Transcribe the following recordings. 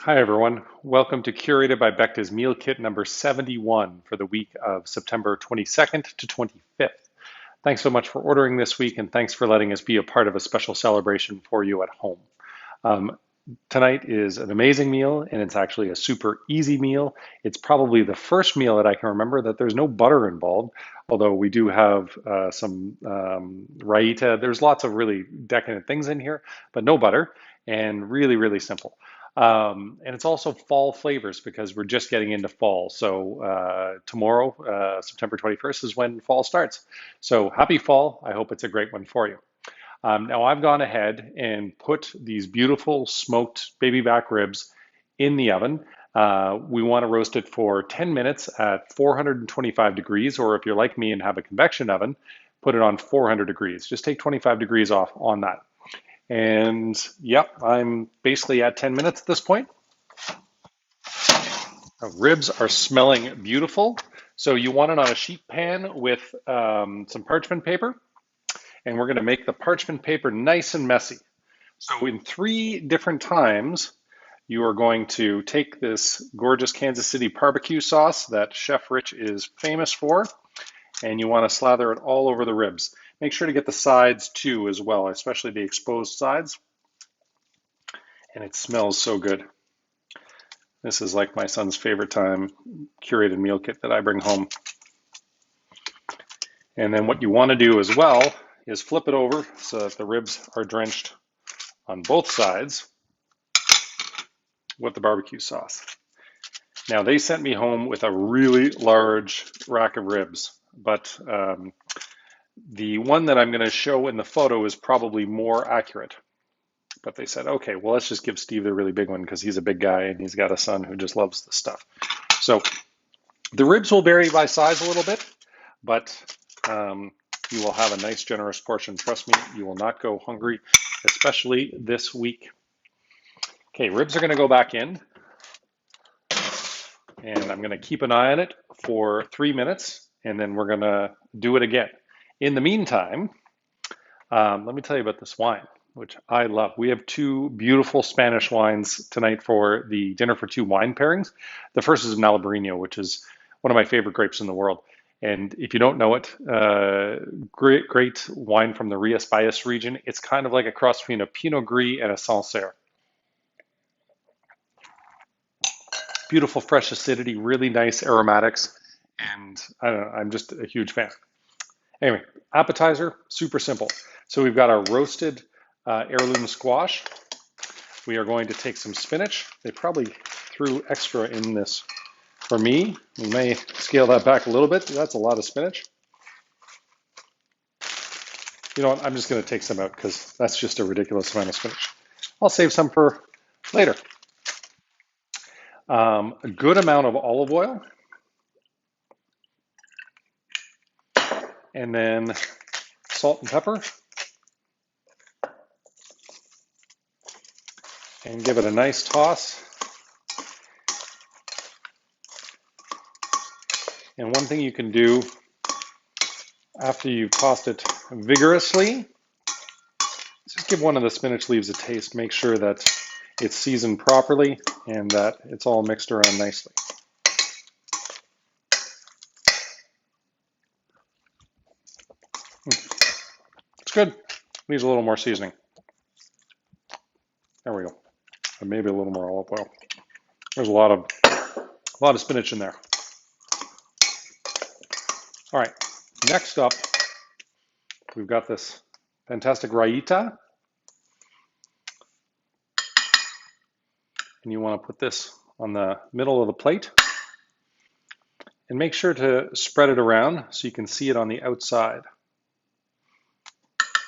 Hi, everyone. Welcome to Curated by Becta's Meal Kit number 71 for the week of September 22nd to 25th. Thanks so much for ordering this week, and thanks for letting us be a part of a special celebration for you at home. Um, Tonight is an amazing meal, and it's actually a super easy meal. It's probably the first meal that I can remember that there's no butter involved, although we do have some Raita. There's lots of really decadent things in here, but no butter, and really, really simple. And it's also fall flavors because we're just getting into fall. So tomorrow, September 21st, is when fall starts. So happy fall. I hope it's a great one for you. Now I've gone ahead and put these beautiful smoked baby back ribs in the oven. We want to roast it for 10 minutes at 425 degrees, or if you're like me and have a convection oven, put it on 400 degrees. Just take 25 degrees off on that. And yep, I'm basically at 10 minutes at this point. Ribs are smelling beautiful. So you want it on a sheet pan with some parchment paper, and we're going to make the parchment paper nice and messy. So in 3 different times, you are going to take this gorgeous Kansas City barbecue sauce that Chef Rich is famous for, and you want to slather it all over the ribs. Make sure to get the sides too as well, especially the exposed sides. And it smells so good. This is like my son's favorite time curated meal kit that I bring home. And then what you want to do as well is flip it over so that the ribs are drenched on both sides with the barbecue sauce. Now they sent me home with a really large rack of ribs, but the one that I'm going to show in the photo is probably more accurate. But they said, okay, well, let's just give Steve the really big one because he's a big guy and he's got a son who just loves this stuff. So the ribs will vary by size a little bit, but you will have a nice generous portion. Trust me, you will not go hungry, especially this week. Okay, ribs are going to go back in, and I'm going to keep an eye on it for 3 minutes, and then we're going to do it again. In the meantime, let me tell you about this wine, which I love. We have two beautiful Spanish wines tonight for the dinner for two wine pairings. The first is an Albarino, which is one of my favorite grapes in the world. And if you don't know it, great wine from the Rías Baixas region. It's kind of like a cross between a Pinot Gris and a Sancerre. Beautiful fresh acidity, really nice aromatics, and I don't know, I'm just a huge fan. Anyway, appetizer, super simple. So we've got our roasted heirloom squash. We are going to take some spinach. They probably threw extra in this for me. We may scale that back a little bit. That's a lot of spinach. You know what? I'm just going to take some out because that's just a ridiculous amount of spinach. I'll save some for later. A good amount of olive oil. And then salt and pepper. And give it a nice toss. And one thing you can do after you've tossed it vigorously is just give one of the spinach leaves a taste. Make sure that it's seasoned properly and that it's all mixed around nicely. It's good. Needs a little more seasoning. There we go. And maybe a little more olive oil. There's a lot of spinach in there. All right. Next up, we've got this fantastic Raita. And you want to put this on the middle of the plate. And make sure to spread it around so you can see it on the outside.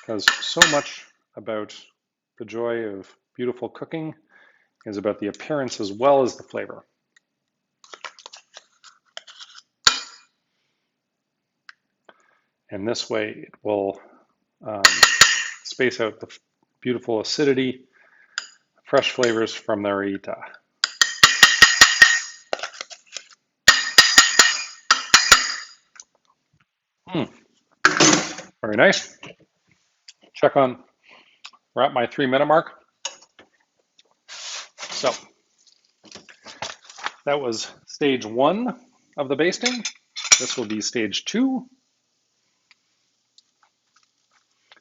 Because so much about the joy of beautiful cooking is about the appearance as well as the flavor. And this way it will space out the beautiful acidity, fresh flavors from the Raita. Very nice. We're at my 3 minute mark. So That was stage 1 of the basting. This will be stage 2.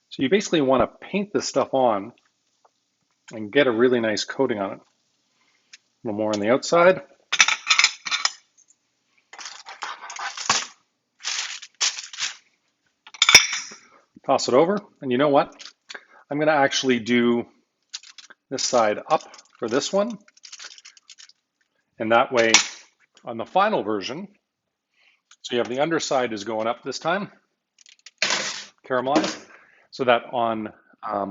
So you basically want to paint this stuff on and get a really nice coating on it. A little more on the outside. Toss it over, and you know what? I'm going to actually do this side up for this one, and that way on the final version, so you have the underside is going up this time, caramelized, so that on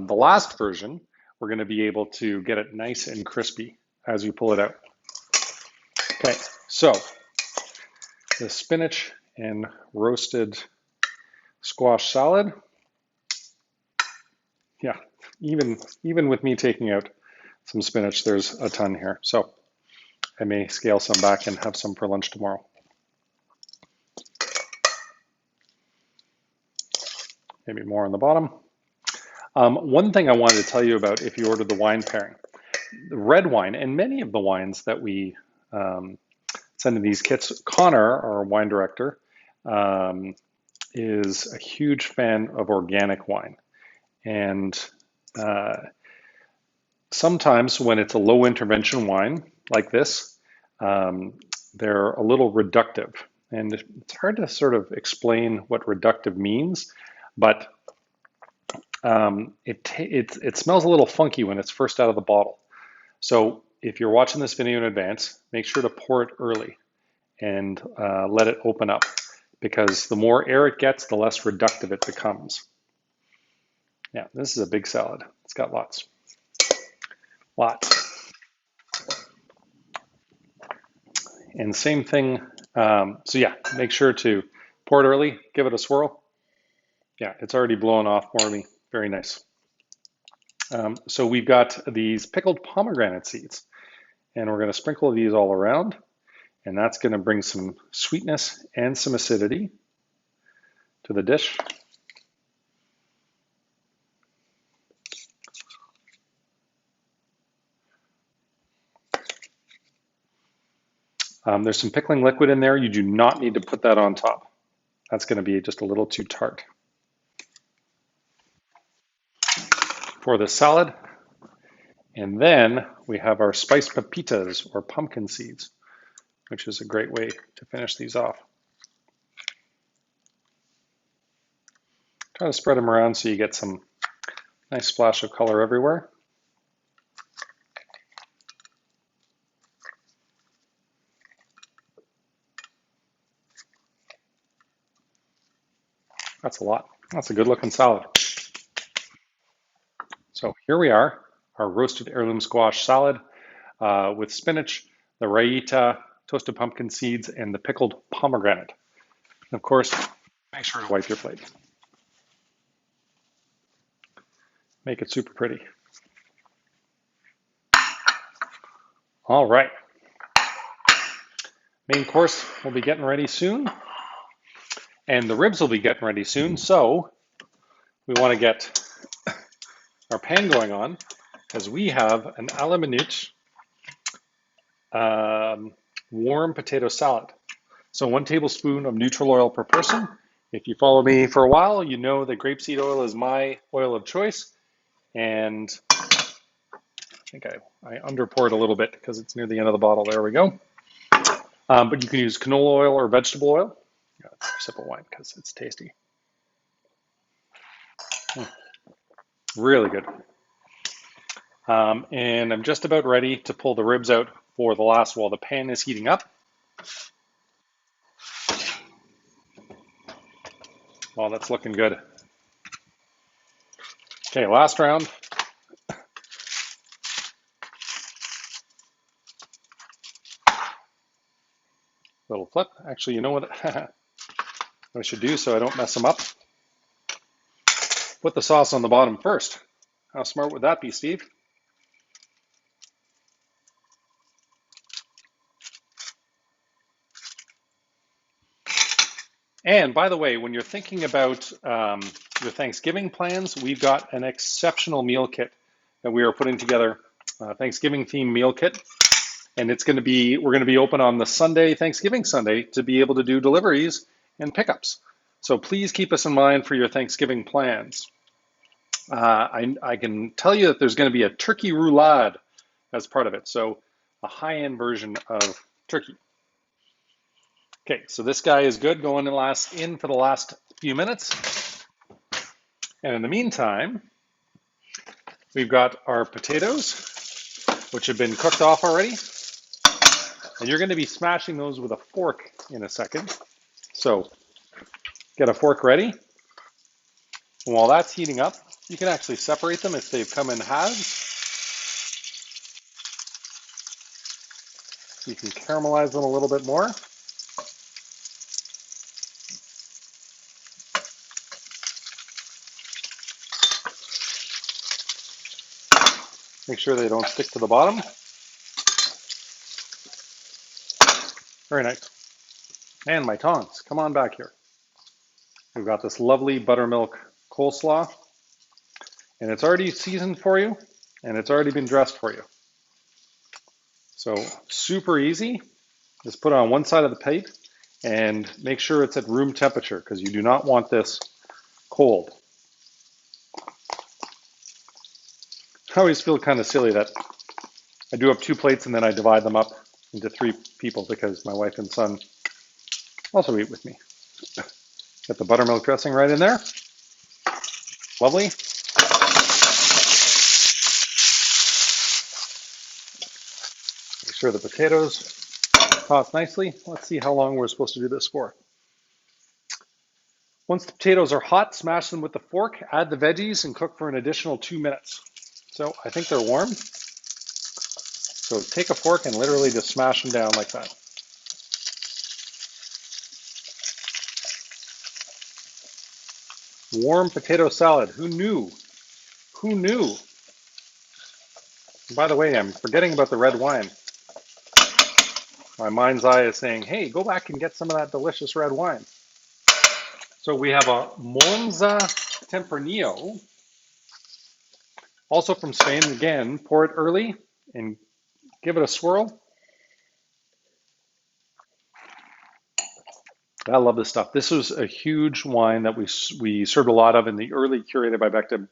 the last version, we're going to be able to get it nice and crispy as you pull it out. Okay, so the spinach and roasted squash salad. Yeah, even with me taking out some spinach, there's a ton here. So I may scale some back and have some for lunch tomorrow. Maybe more on the bottom. One thing I wanted to tell you about if you ordered the wine pairing. The red wine, and many of the wines that we send in these kits, Connor, our wine director, is a huge fan of organic wine. And sometimes when it's a low intervention wine like this, they're a little reductive. And it's hard to sort of explain what reductive means, but it smells a little funky when it's first out of the bottle. So if you're watching this video in advance, make sure to pour it early and let it open up, because the more air it gets, the less reductive it becomes. Yeah, this is a big salad. It's got lots. And same thing, so yeah, make sure to pour it early, give it a swirl. Yeah, it's already blown off for me. Very nice. So we've got these pickled pomegranate seeds, and we're going to sprinkle these all around, and that's going to bring some sweetness and some acidity to the dish. There's some pickling liquid in there. You do not need to put that on top. That's going to be just a little too tart. For the salad, and then we have our spiced pepitas or pumpkin seeds, which is a great way to finish these off. Try to spread them around so you get some nice splash of color everywhere. That's a lot. That's a good looking salad. So here we are, our roasted heirloom squash salad with spinach, the raita, toasted pumpkin seeds, and the pickled pomegranate. And of course, make sure to wipe your plate. Make it super pretty. All right. Main course will be getting ready soon, and the ribs will be getting ready soon. So we want to get our pan going on, because we have an a la minute warm potato salad. So 1 tablespoon of neutral oil per person. If you follow me for a while, you know that grapeseed oil is my oil of choice. And I think I under poured a little bit because it's near the end of the bottle. There we go. But you can use canola oil or vegetable oil. A sip of wine because it's tasty. Really good. And I'm just about ready to pull the ribs out for the last while the pan is heating up. Well, that's looking good. Okay, last round. Little flip. Actually, you know what I should do so I don't mess them up? Put the sauce on the bottom first. How smart would that be, Steve? And by the way, when you're thinking about your Thanksgiving plans, we've got an exceptional meal kit that we are putting together, Thanksgiving themed meal kit. And we're going to be open on the Sunday, Thanksgiving Sunday, to be able to do deliveries and pickups. So please keep us in mind for your Thanksgiving plans. I can tell you that there's going to be a turkey roulade as part of it. So a high-end version of turkey. Okay, so this guy is good, going in for the last few minutes. And in the meantime, we've got our potatoes, which have been cooked off already. And you're going to be smashing those with a fork in a second. So get a fork ready. And while that's heating up, you can actually separate them if they've come in halves. You can caramelize them a little bit more. Make sure they don't stick to the bottom. Very nice. And my tongs, come on back here. We've got this lovely buttermilk coleslaw, and it's already seasoned for you, and it's already been dressed for you. So super easy. Just put it on one side of the plate and make sure it's at room temperature because you do not want this cold. I always feel kind of silly that I do up 2 plates and then I divide them up into 3 people because my wife and son also eat with me. Got the buttermilk dressing right in there. Lovely. Make sure the potatoes toss nicely. Let's see how long we're supposed to do this for. Once the potatoes are hot, smash them with the fork, add the veggies, and cook for an additional 2 minutes. So I think they're warm. So take a fork and literally just smash them down like that. Warm potato salad. Who knew? Who knew? And by the way, I'm forgetting about the red wine. My mind's eye is saying, hey, go back and get some of that delicious red wine. So we have a Monza Tempranillo, also from Spain. Again, pour it early and give it a swirl. I love this stuff. This was a huge wine that we served a lot of in the early Curated by Becta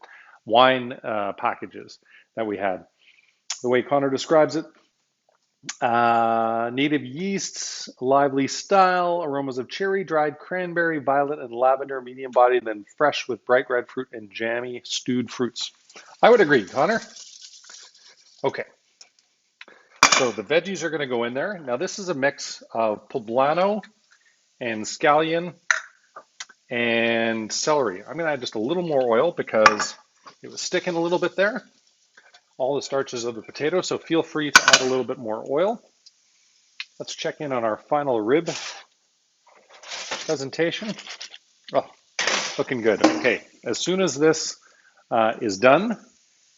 wine packages that we had. The way Connor describes it, native yeasts, lively style, aromas of cherry, dried cranberry, violet, and lavender, medium bodied, then fresh with bright red fruit and jammy stewed fruits. I would agree, Connor. Okay, so the veggies are going to go in there. Now this is a mix of poblano and scallion and celery. I'm going to add just a little more oil because it was sticking a little bit there. All the starches of the potato, so feel free to add a little bit more oil. Let's check in on our final rib presentation. Oh, looking good. Okay, as soon as this is done,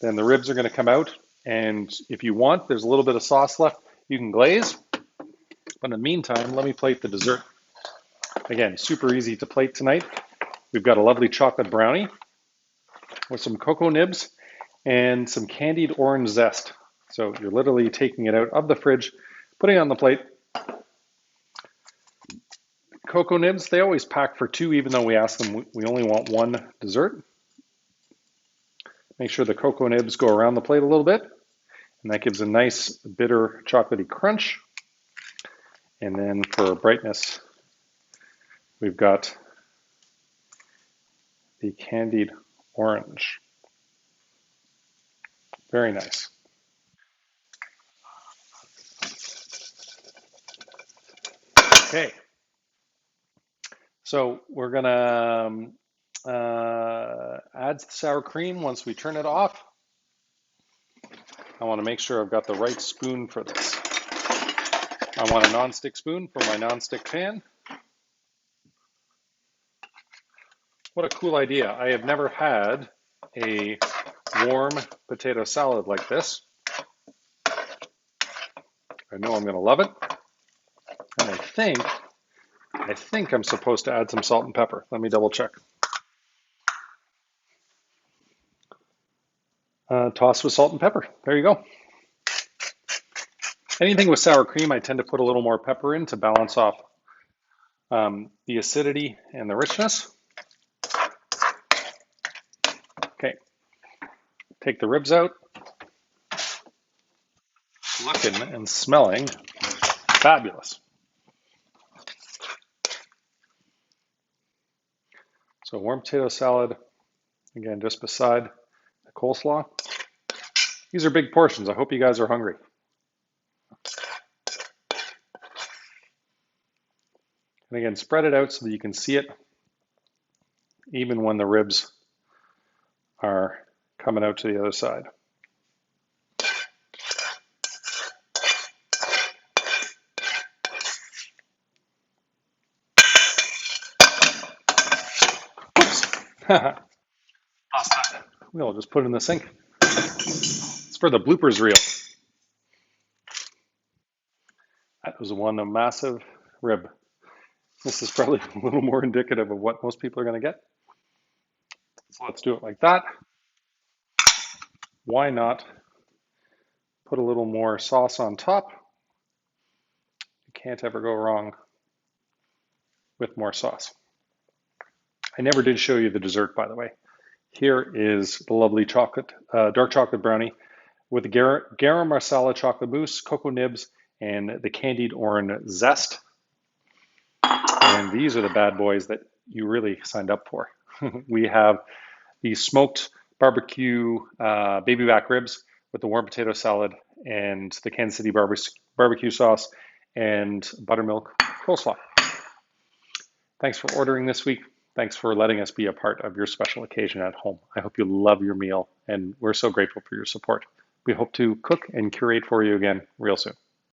then the ribs are going to come out. And if you want, there's a little bit of sauce left, you can glaze. But in the meantime, let me plate the dessert. Again, super easy to plate tonight. We've got a lovely chocolate brownie with some cocoa nibs and some candied orange zest. So you're literally taking it out of the fridge, putting it on the plate. Cocoa nibs, they always pack for 2, even though we ask them we only want 1 dessert. Make sure the cocoa nibs go around the plate a little bit, and that gives a nice bitter chocolatey crunch. And then for brightness, we've got the candied orange. Very nice. Okay. So we're gonna add sour cream once we turn it off. I want to make sure I've got the right spoon for this. I want a non-stick spoon for my non-stick pan. What a cool idea. I have never had a warm potato salad like this. I know I'm going to love it. And I think I'm supposed to add some salt and pepper. Let me double check. Toss with salt and pepper. There you go. Anything with sour cream, I tend to put a little more pepper in to balance off the acidity and the richness. Okay, take the ribs out. Looking and smelling fabulous. So warm potato salad, again, just beside the coleslaw. These are big portions. I hope you guys are hungry. And again, spread it out so that you can see it even when the ribs are coming out to the other side. Oops. We'll just put it in the sink. It's for the bloopers reel. That was a massive rib. This is probably a little more indicative of what most people are going to get. So let's do it like that. Why not put a little more sauce on top? You can't ever go wrong with more sauce. I never did show you the dessert, by the way. Here is the lovely chocolate, dark chocolate brownie with the garam masala chocolate mousse, cocoa nibs, and the candied orange zest. And these are the bad boys that you really signed up for. We have the smoked barbecue baby back ribs with the warm potato salad and the Kansas City barbecue sauce and buttermilk coleslaw. Thanks for ordering this week. Thanks for letting us be a part of your special occasion at home. I hope you love your meal, and we're so grateful for your support. We hope to cook and curate for you again real soon.